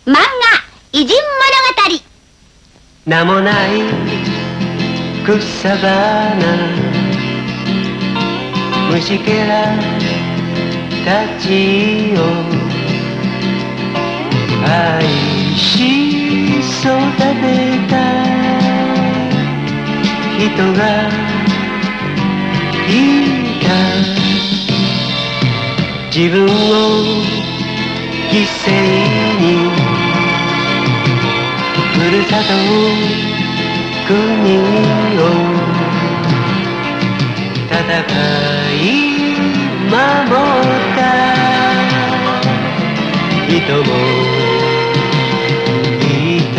漫画偉人物語。名もない草花虫けらたちを愛し育てた人がいた。自分を犠牲にふるさと国を戦い守った人もいた。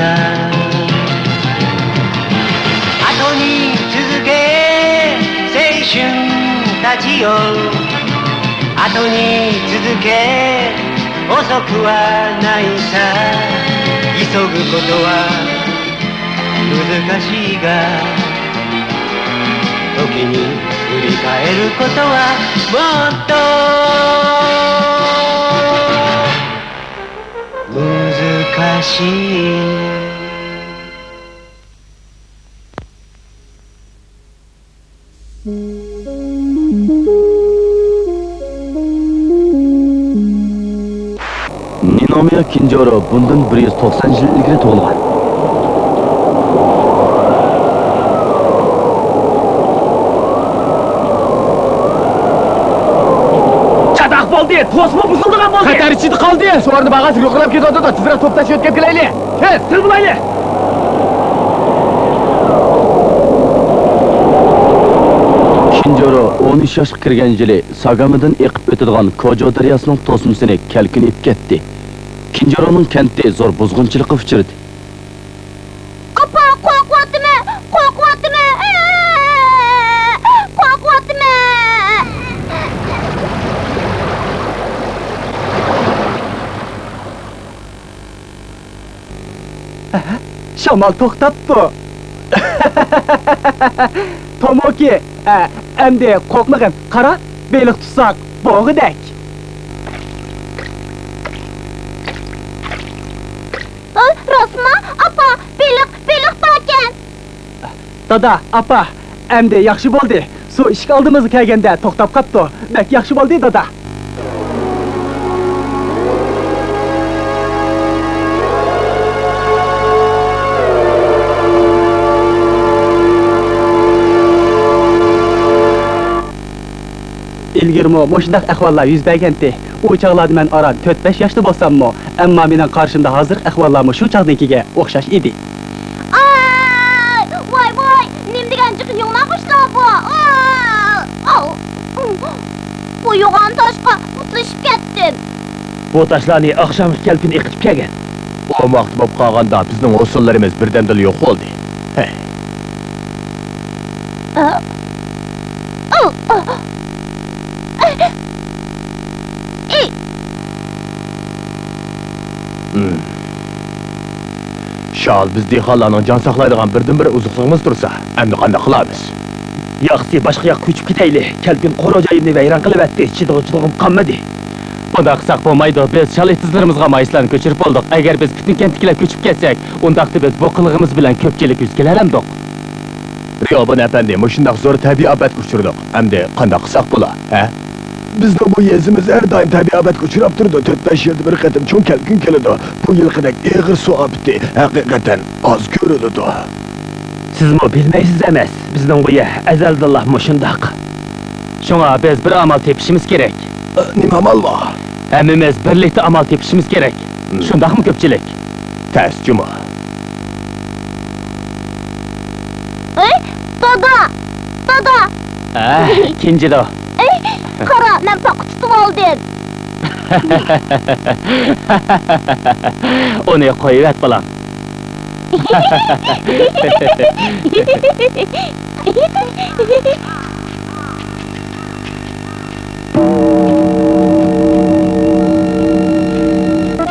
後に続け青春たちよ、後に続け遅くはないさ。急ぐことは難しいが、時に振り返ることはもっと難しい。Ninomiya Kinjoro bundan 190 yil ilgari tug'ilgan. Çadak bo'ldi, to'sma buzildigan bo'ldi. Qatar ichida qoldi. Shu o'rni bag'asi yo'qlab ketadi-da, tezroq to'p tashib o'tkazib kelaylik. Kel, til bo'layli. Kinjoro 13 yoshga kirgan yili Sagamidan eqib o'tadigan Kojo daryosining to'smasini kalkinib ketdi. Kinjoroning kenti zo'r buzg'unchilikqa uchradi. Apa, qo'rqyaptimi? Qo'rqyaptimi? Qo'rqyaptimi? Shamol to'xtabdi. Tomoki, endi qo'rqmagin. Qara, beliq tutsak bo'g'idek. Rostmi? Apa, beliq bor ekan. Dada, apa, endi yaxshi bo'ldi. Su ishga oldimizga kelganda to'xtab qopdi. Bak yaxshi bo'ldi, dada. İlgirmi moşundaq ahvallar yüz bergəndi. O çağlarda mən aran 4-5 yaşlı bolsammı, amma menin qarşımda hazır ahvallarmı şu çağdakiga o'xshash edi. Ay, voy, nim degan chiqiyonglar qo'shlar bu. Bu yo'g'on toshqa mutlashib ketdim. Bu taşlarni akşamki kelpin eqitib kelgan. O vaqt bo'lib qolganda bizning usullarimiz birdamdil yo'q bo'ldi. Şal biz dehqonlarning jon saqlaydigan birdan-bir uzuqligimiz tursa, endi qanday qilamiz? Yaxshi boshqa yoqqa ko'chib ketayli. Kelpin qo'rojoyimni vayron qilib atdi. Chidog'im qolmadi. Bunda qilsak bo'lmaydi. Biz shal ehtizlarımizga maislarni ko'chirib oldik. Agar biz butun kentliklar ko'chib ketsak, undaqda biz bu qilig'imiz bilan ko'pchilik yuz kelalamdik. Riyobon efendi, mushundaq zo'r tabiiy ofatga uchirdik. Endi qanday qilsak bo'la, ha? Bizning bu yezimiz her daim tabiiy ofatga uchrab turdi. 4-5 yilda bir qatim cho'ng kelkin keladi. Bu yilqidek eg'ir suv ofati haqiqatan oz ko'riladi. Sizmi bilmaysiz emas. Bizning bu yer azaldillah mushundaq. Şuna biz bir amal tepishimiz kerak. Nima amal bor? Hammamiz birlikda amal tepishimiz kerak. Shundaqmi ko'pchilik? Ters juma. Dada. Ikinchida. Qara, men paqa tutib oldim. Uni qo'yib bolam.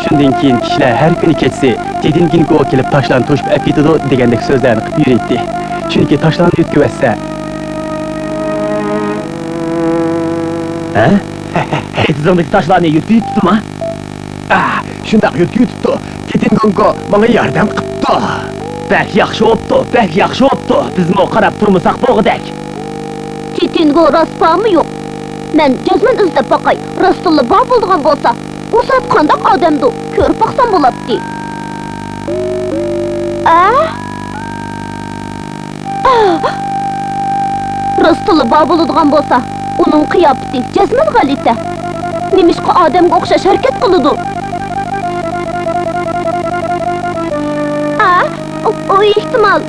Shundan keyin kishilar har kuni ketsa, tedingin go kelib toshlarni to'shib apitidi degandek so'zlarni qilib yuribdi. Chunki toshlarni yutkazsa Ha? Etzimdeki taşlarını yuttu mu? Shu şundaq yutqutibdi. Tetin Gonko bana yordam qilibdi. Bək yaxşı optu, bək yaxşı optu. Bizmi o qarab turmusaq boğudak. Titingo raspa mı yok? Ben cezmen izlep bakay. Rastulla bağ bulduğun bolsa, o saat kandak adamdı. Körüp baksam bolapti. Rastulla bağ bulduğun bolsa, onun kıyafeti cezmen galite. Nemişki adamga okşaş hareket kılıdı. O ihtimal.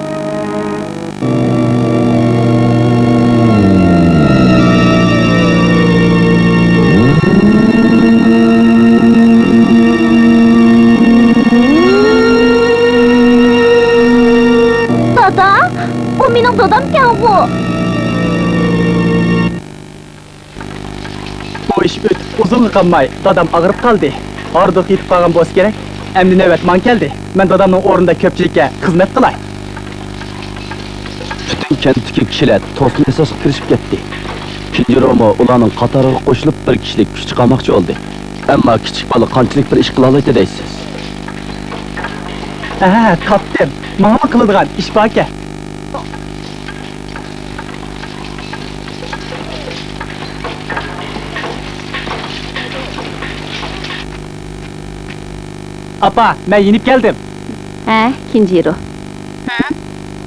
Dada, o benim dadamken bu. Bu iş uzun kalmay, dadam ağırıp kaldı. Orduq yetip kalgan boz gerek. Emdi nöbet man geldi. Ben dadamның orunda köpçülükке hizmet kılay. Bütün kentteki kişiler tosma esas kirişip ketdi. İkinci Romo ulanın qatarıga qo'shilib bir kişilik kuch chiqarmoqchi oldu. Ammo kichik bola qanchalik bir ish qila oladi deysiz. Tapdım. Mama kılıdığan iş baka. Apa, ben yenip geldim. Kinjiro.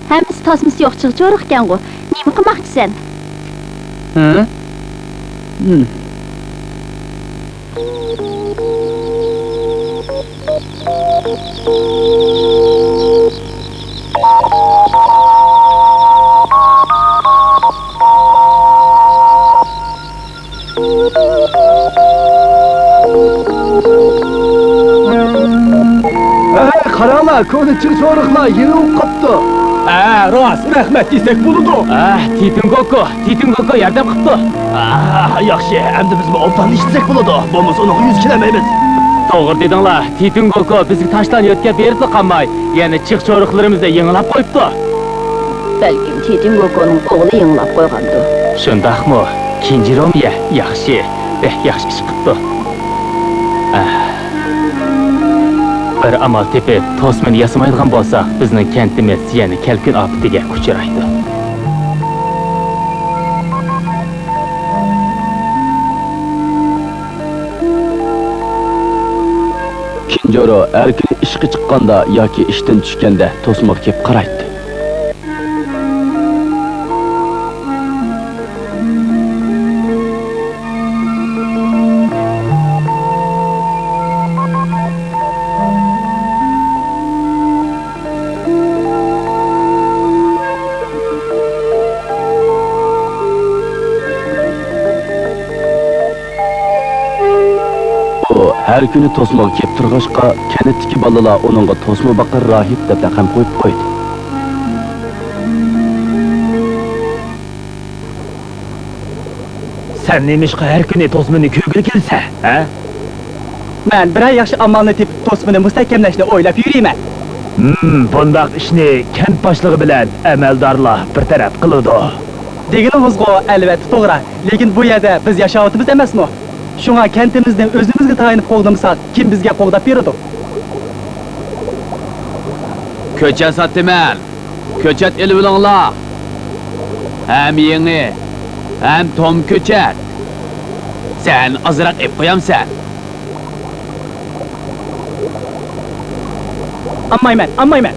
Hemiz tasmisi yok çıkçorukken o. Nimi kımakçı sen? Hı? Qarala, ko'ni chircho'riqlar yeni o'qibdi. Rost, rahmet desek buludu. Titin Goko yordam qilibdi. Yaxshi, endi biz bu obdan ishlasak bo'ladi. Bo'lmasa uni yuz kelamaymiz. To'g'ri dedinglar. Titin Goko bizni tashdan yotga berib qolmay, yana chiq cho'riqlarimizni yengilab qo'yibdi. Belki Titin Goko'nun oğlu yığılap koygandı. Shundaqmi? Kinjiromiya yaxshi, beh yaxshi ish qilibdi. Bir amal tepib, tosmini yasamaydigan bo'lsak, bizning kentimiz yana kelkin ofatiga uchraydi. Kinjoro har kuni ishga chiqqanda yoki ishdan tushganda tosmoq kelib qaraydi. Her günü tosmoq kep turg'ashqa, kanatdagi bolalar onunga tosma baqir rahib deb laqab qo'yib qo'ydi. Sen nemişqa her günü tosmini ko'gil kelsa, ha? Ben bir ay yaxshi amalni tepib tosmini mustahkamlashni o'ylab yurayman. Bundaq ishni kent boshlig'i bilan amaldorlar bir taraf qiladi. Deganimizga albatta to'g'ri, lekin bu yerda biz yashayotimiz emasmi? Şuna kentimizden özümüzge tayinip qo'g'dimsak, kim bizga qo'g'dab beradi? Ko'chat sotdiman. Ko'chat elib olinglar. Hem yeni, hem tom ko'chat. Sen azroq ep qo'yamsan. Ammayman.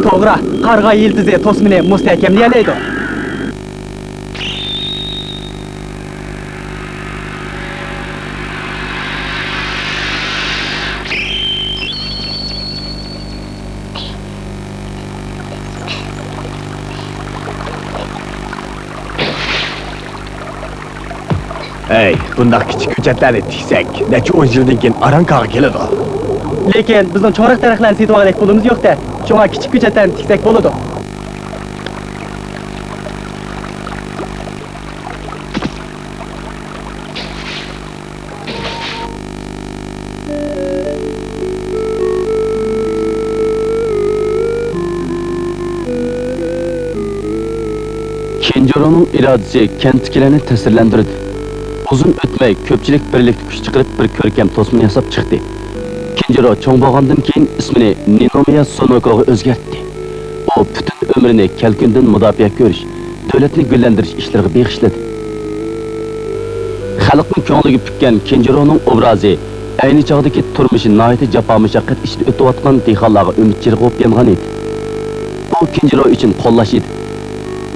To'g'ri, qarg'a yildizi tosmini mustahkamlaydi. Ey, bundaq kichik ko'chatlarni tiksak, necha 10 yildan keyin arankaga keladi. Lekin bizning chorak daraxtlarni setib olalik pulimiz yo'q-da. Shunga kichik ko'chatlarni tiksak bo'ladi. Kenjironing irodasi kentkilarni ta'sirlantirdi. Uzun o'tmay ko'pchilik birlikda kuch chiqarib bir ko'rkam to'smin yasab chiqdi. Kenjiro cho'ng bo'lgandan keyin ismini Ninomiya Sonokoga o'zgartdi. U butun umrini kalkundan mudofaa ko'rish, davlatni gullantirish ishlariga beg'ishladi. Xalqning ko'ngliga pukkan Kenjironing obrazi ayni chog'dagi turmushi nihoyat jafo mushaqqat ichida o'tayotgan dehqonlarga umid chirg'ib yangan edi. Bu Kenjiro uchun qo'llash edi.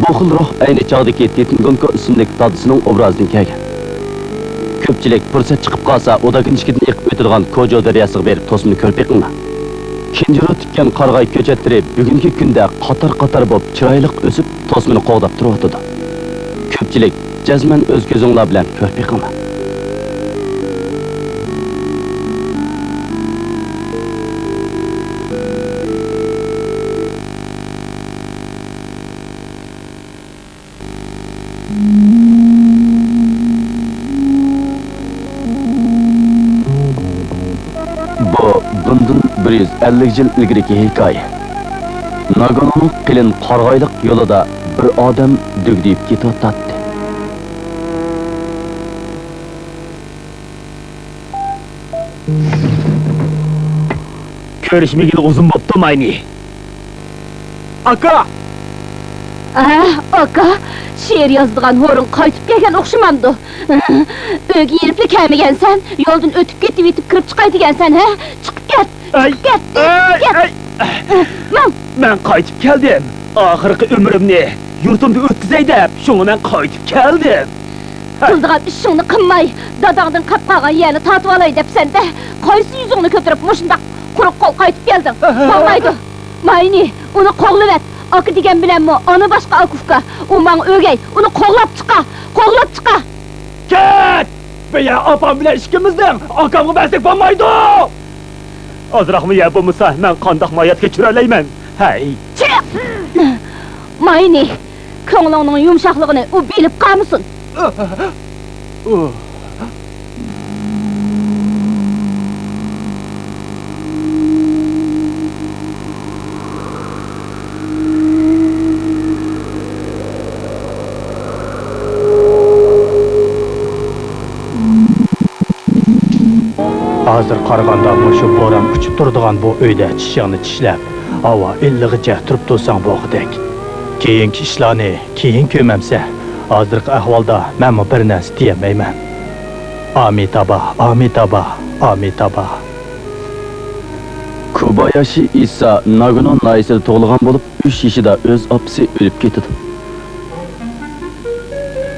Bu xil ruh ayni chog'dagi Tetingonko ismli dadisining obrazidan kelgan. Ko'pchilik fursat chiqib qolsa, odaginchkidan iqib o'tadigan Kojo daryosiga berib to'smini ko'rib beqinglar. Kenjiro tikkan qarg'ay ko'chatlari bugungi kunda qator-qator bo'lib chiroyli o'sib, to'smini qo'g'dab turibdi. Ko'pchilik jazman o'z ko'zinglar bilan ko'rib beqinglar. Bundan 150 yil ilgiriki hikoya. Naganoning qilin qarg'ayliq yo'lida bir odam dugdiyib ketayotdi. Ko'rishmagili uzun bo'pti mayni. Aka! Aka, she'r yozdigan ho'rin qaytib kelgan o'xshamamdi. Uyga yeripli kelmagansan, yo'ldan o'tib ketib kirib chiqaydigansan, ha? Chiqib ket. Men qaytib keldim. Oxirgi umrimni yurtimda o'tkazay deb, shunga men qaytib keldim. Qildigan ishingni qilmay, dadangdan qilib qolgan yerni tatib olay debsan-da, qaysi yuzingni ko'tarib mushundaq quruq qo'l qaytib kelding? Bo'lmaydi. Mayni, uni qo'g'livat. Aka degan bilanmi, ona boshqa akufka. U menga o'gay, uni qo'g'lab chiqa. Ket! Beya opam bilan ishimizdan akamga bersak bo'lmaydi. Ozroqmi ya bo'lmasa, men qandoq hayotga chirolayman. Hay. Mayni, ko'nglingning yumshoqligini u bilib qolmasin. Hozir qaraganda shu bo'ron uchib turadigan bu uyda tishingni tishlab, havo illig'icha turib tursang bo'g'idek. Keyingi ishlarni keyin ko'mamsa, hozirgi ahvolda men bir narsa deyamayman. Amitaba. Kobayashi Isa Nagano naisida tug'ilgan bo'lib, 3 yoshida o'z opasi o'lib ketdi.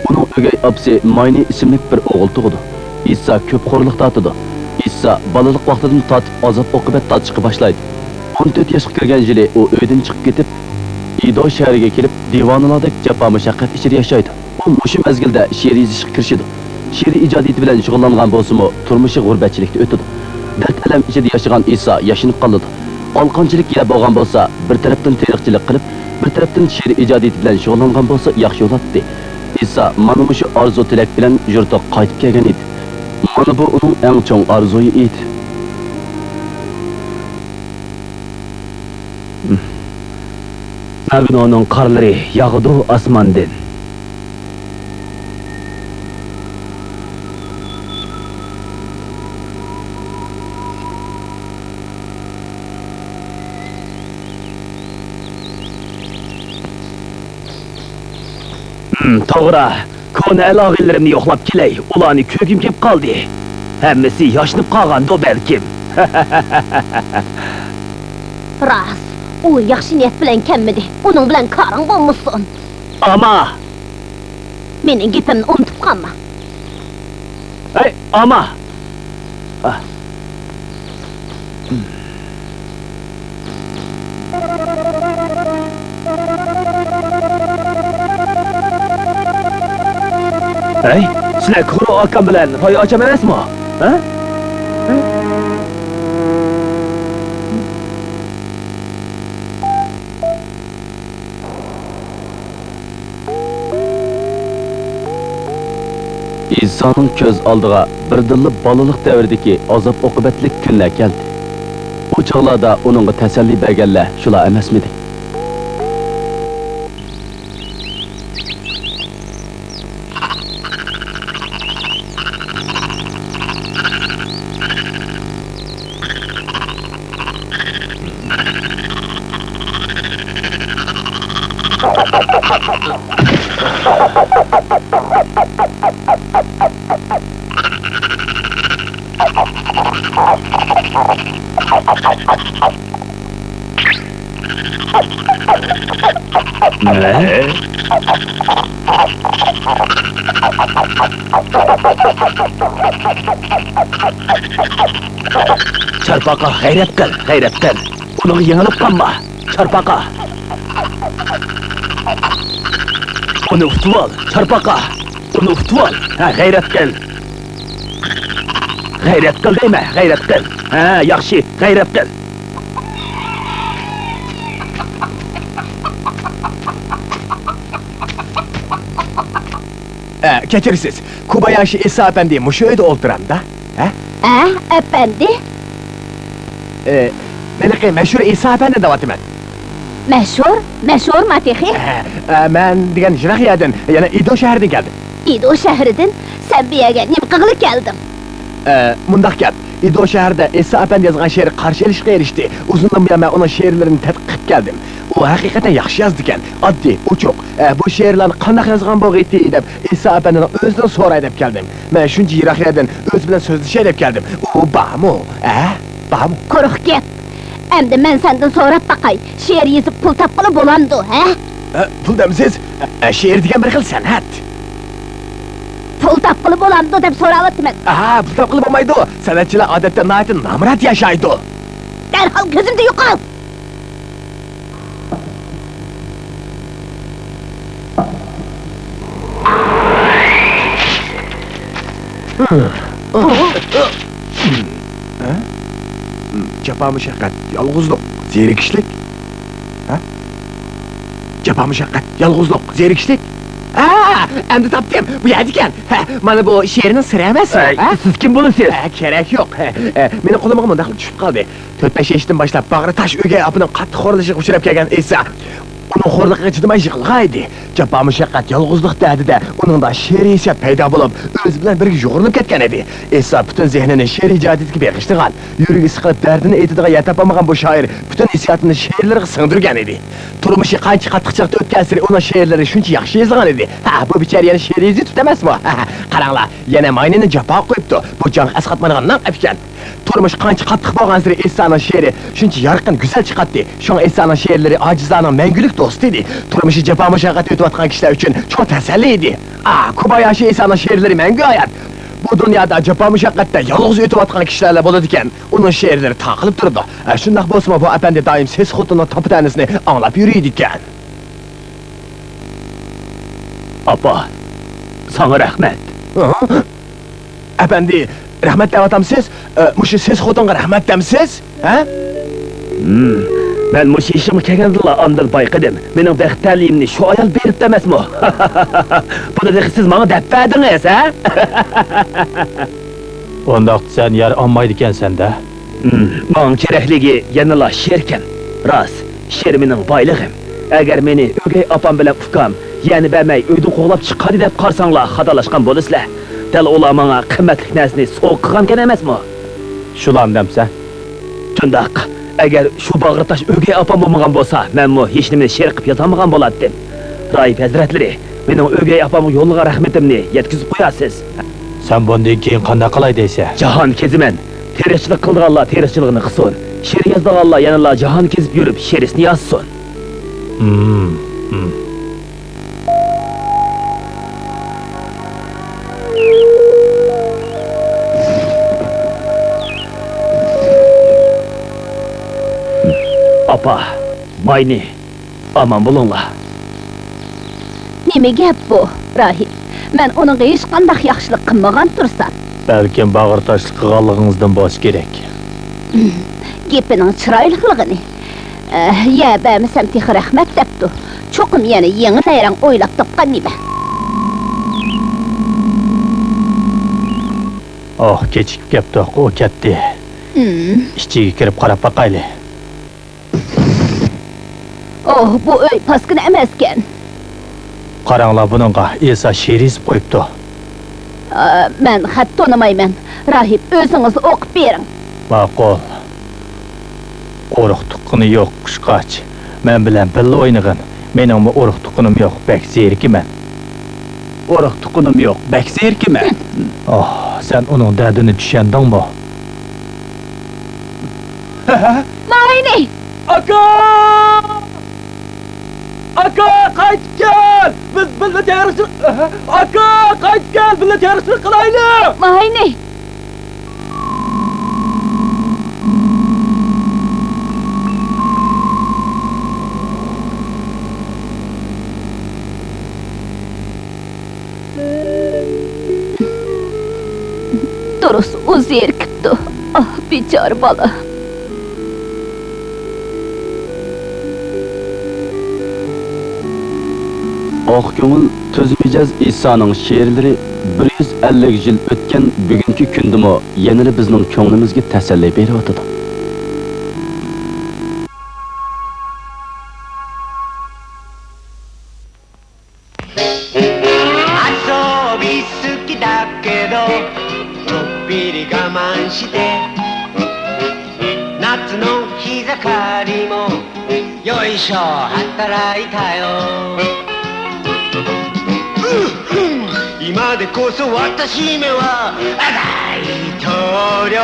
Uning o'gay opasi Mayni ismli bir o'g'il tug'di. Isa ko'p xo'rliq tatidi. Isa balalik vaqtidan tatib azob oqibat tatishga boshlaydi. 14 yoshga kirgan yili u uydan chiqib ketib, Ido shahriga kelib, divonalardek jafo mushaqqat ichida yashaydi. U mushu mezgilda she'r yozishga kirishdi. She'r ijodiyati bilan shug'ullangan bo'lsa-mu, turmushi g'urbatchilikda o'tdi. Dard alam ichida yashagan Isa yashinib qoldi. Olqonchilik ya bo'lgan bo'lsa, bir tarafdan teriqchilik qilib, bir tarafdan she'r ijodiyati bilan shug'ullangan bo'lsa, yaxshi yo'latdi. Isa mana shu orzu tilak bilan yurtga qaytib kelgan edi. Mana bu uning eng chong arzuyi edi. Naganoning qarlari yog'di osmondan. To'g'ri, kona aloqalarimni yo'qlab kelay. Ularni ko'gim kelib qoldi. Hammasi yoshinib qolgandi balkim. Ras, u yaxshi niyat bilan kelmadi. Uning bilan qaring bo'lmasin. Ama, Mening gapimni unutib qolma. ama. sizlar Kuro akam bilan ro'y ocham emasmi? Ha? İnsanın ko'z oldiga birdinli bolalik davridagi azob-oqibatli kunlar keldi. Bu chog'larda uningga tasalli berganlar shular emasmidi? Ne? Çarpaqa g'ayrat qil. Uni yengilib qolma. Çarpaqa. Uni utib ol, Çarpaqa. Uni utib ol. Ha, g'ayrat qil. G'ayrat qil deymi? G'ayrat qil. Ha, yaxshi, g'ayrat qil. Keçirsiz, Kobayashi İsa Efendi muşu öyle olduran da. Efendi? Melike meşhur İsa Efendi davatı ben. Meşhur Matihi? Ben diyen Jirahiye'den, yani İdo şehrinden geldim. İdo şehrinden, sen bir yere nimqıqlı geldin. Mundak gel. İdo şehirde İsa Efendi yazgan şehri karşı ilişkiye erişti. Uzundan beri ben onun şehirlerini tadqiq geldim. O hakikaten yaxshi yazdı ekan. Oddiy, uchuq. Bu she'rlarni qanday yozgan bo'g'iti deb İsa Efendining o'zidan so'ray deb keldim. Men shuncha yiroq yerdan o'z bilan so'zlashay deb keldim. U bormi? Bormi? Quruq gap. Endi men sendan so'rab baqay. She'r yozib pul topqili bo'lamdi, ha? Pul demsiz? She'r degan bir xil san'at. Pul topqili bo'lamdi deb so'rayapman. Pul topqili bo'lmaydi. San'atchilar odatda nihoyatda namrat yashaydi. Derhal gözümde yo'qol. Jafo mushaqqat, yolg'izlik, zerikishlik. Jafo mushaqqat, yolg'izlik, zerikishlik. Endi topdim. Bu yerda ekan. Mana bu she'rning siri emasmi? Siz kim bo'lasiz? Kerak yo'q. Meni qo'limga bunday qilib tushib qoldi. 4-5 yashdan boshlab bag'ri tash o'gay opining qattiq xo'rlashiga uchrab kelgan esa uning xo'rligiga chidamay yiqilg'aydi. Jafo mushaqqat, yolg'izlik dardida uningda she'r hissiyat paydo bo'lib, o'zi bilan birga yo'g'rinib ketgan edi. Esa butun zehnini she'r ijodiga bag'ishlagan, yuragi siqilib dardini aytadigan yetolmagan bu shoir butun hissiyatini she'rlarga singdirgan edi. Turmushi qancha qattiqchilikda o'tgan sari uning she'rlari shuncha yaxshi yozilgan edi. Bu bichara yana she'r yozib emasmi? Qaranglar, yana maynini jafo qo'yibdi. Bu jon asqatmaniga naq ekan. Turmush qancha qattiq bo'lgan sari Esa'ning she'ri shuncha yorqin, go'zal chiqadi. Shunga Esa'ning she'rlari ojizlarning mangulik do'sti edi. Turmushi jafo mushaqqat o'tayotgan kishilar uchun cho'q tasalli edi. Kobayashi Esa'ning she'rlari mangu hayot. Bu dunyoda jafo mushaqqatda yolg'iz o'tayotgan kishilar bo'ladi ekan. Uning she'rlari taqilib turdi. Shundoq bo'lsa, bu apandi doim ses xotini topitanisini anglab yuriydi ekan. Apa, sana rahmet. Apandi, rahmat deyatamsiz? Mushu ses xotinga rahmat demsiz? Ben mush ishimga kelgandilla ondan bayqadim. Mening baxtlarimni shu ayol berib emasmi? Buni de siz menga deb berdingiz, ha? Ondaq sen yer olmaydı ekansan-da. Menga kerakligi yanala she'rkan. Rost, she'r mening boylig'im. Agar meni o'gay opam bilan ukam, ya'ni bermay uydan qo'g'lab chiqadi deb qarsanglar, xatolashgan bo'lasizlar. Dal ular menga qimmatli narsani so'q qilgan emasmi? Shulan demsa. Shundaq. Agar shu bag'ritash o'gay opam bo'lmagan bo'lsa, menmi hech nimani she'r qilib yozolmagan bo'lardim. Raif hazratlari, mening o'gay opamga yo'liga rahmatimni yetkazib qo'yasiz. Sen bundan keyin qanday qilay deysa? Jahon keziman. Terishchilik qilganlar terishchiligini qilsin. She'r yozganlar yanala jahon kezib yurib she'risini yozsin. Apa, mayni, aman bulunla. Nima gap bu, Rahim? Men onunğa hiç qandaq yaxşılıq qılmagan tursam. Balkim bag'ir tashlik qilganligingizdan bo'lishi kerak. Gepining chiroyliligini. Ya bəmisəm texi rəhmət dəpdi. Çoxum yana yeni nayrang o'ylab topqan nima. Oh, kechikib ketdi, o ketdi. Ichiga kirib qarab baqayli. Oh, bu öy paskın emasken. Qaranglar buningga Esa sherizib qo'yibdi. Men xat tonimayman. Rahib, o'zingiz o'qib bering. Ma'qul. Urug' tuqquni yo'q qushqoch. Men bilan birga o'ynagin. Meningmi urug' tuqqanim yo'q, bak zerkiman. Urug' tuqqanim yo'q, bak zerkiman. Oh, sen uning dardini tushundingmi? Mayni! Aka! Aka, qaytib kel! Biz birga terrorchilik... Aka, qaytib kel, birga terrorchilik qilaylik! Mayni! Durus o zerkipti. Ah, bichar bola. Oq ko'ngil To'zmijaz Isoning she'rlari 150 yil o'tgan bugungi kundimi yana bizning ko'nglimizga tasalli beryotdi.今でこそ私めは大統領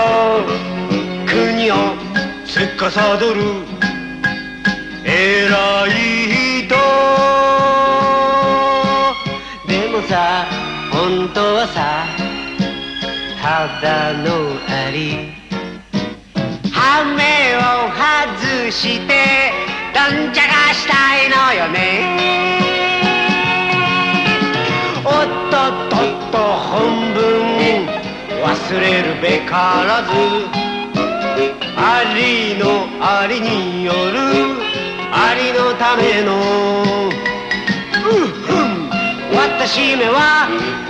国を司る偉い人でもさ本当はさただのアリ羽目を外してどんちゃがしたいのよねおっとっとっと本文忘れるべからずありのありによるありのための私めは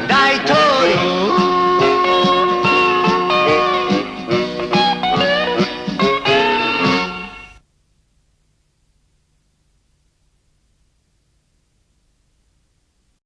大統領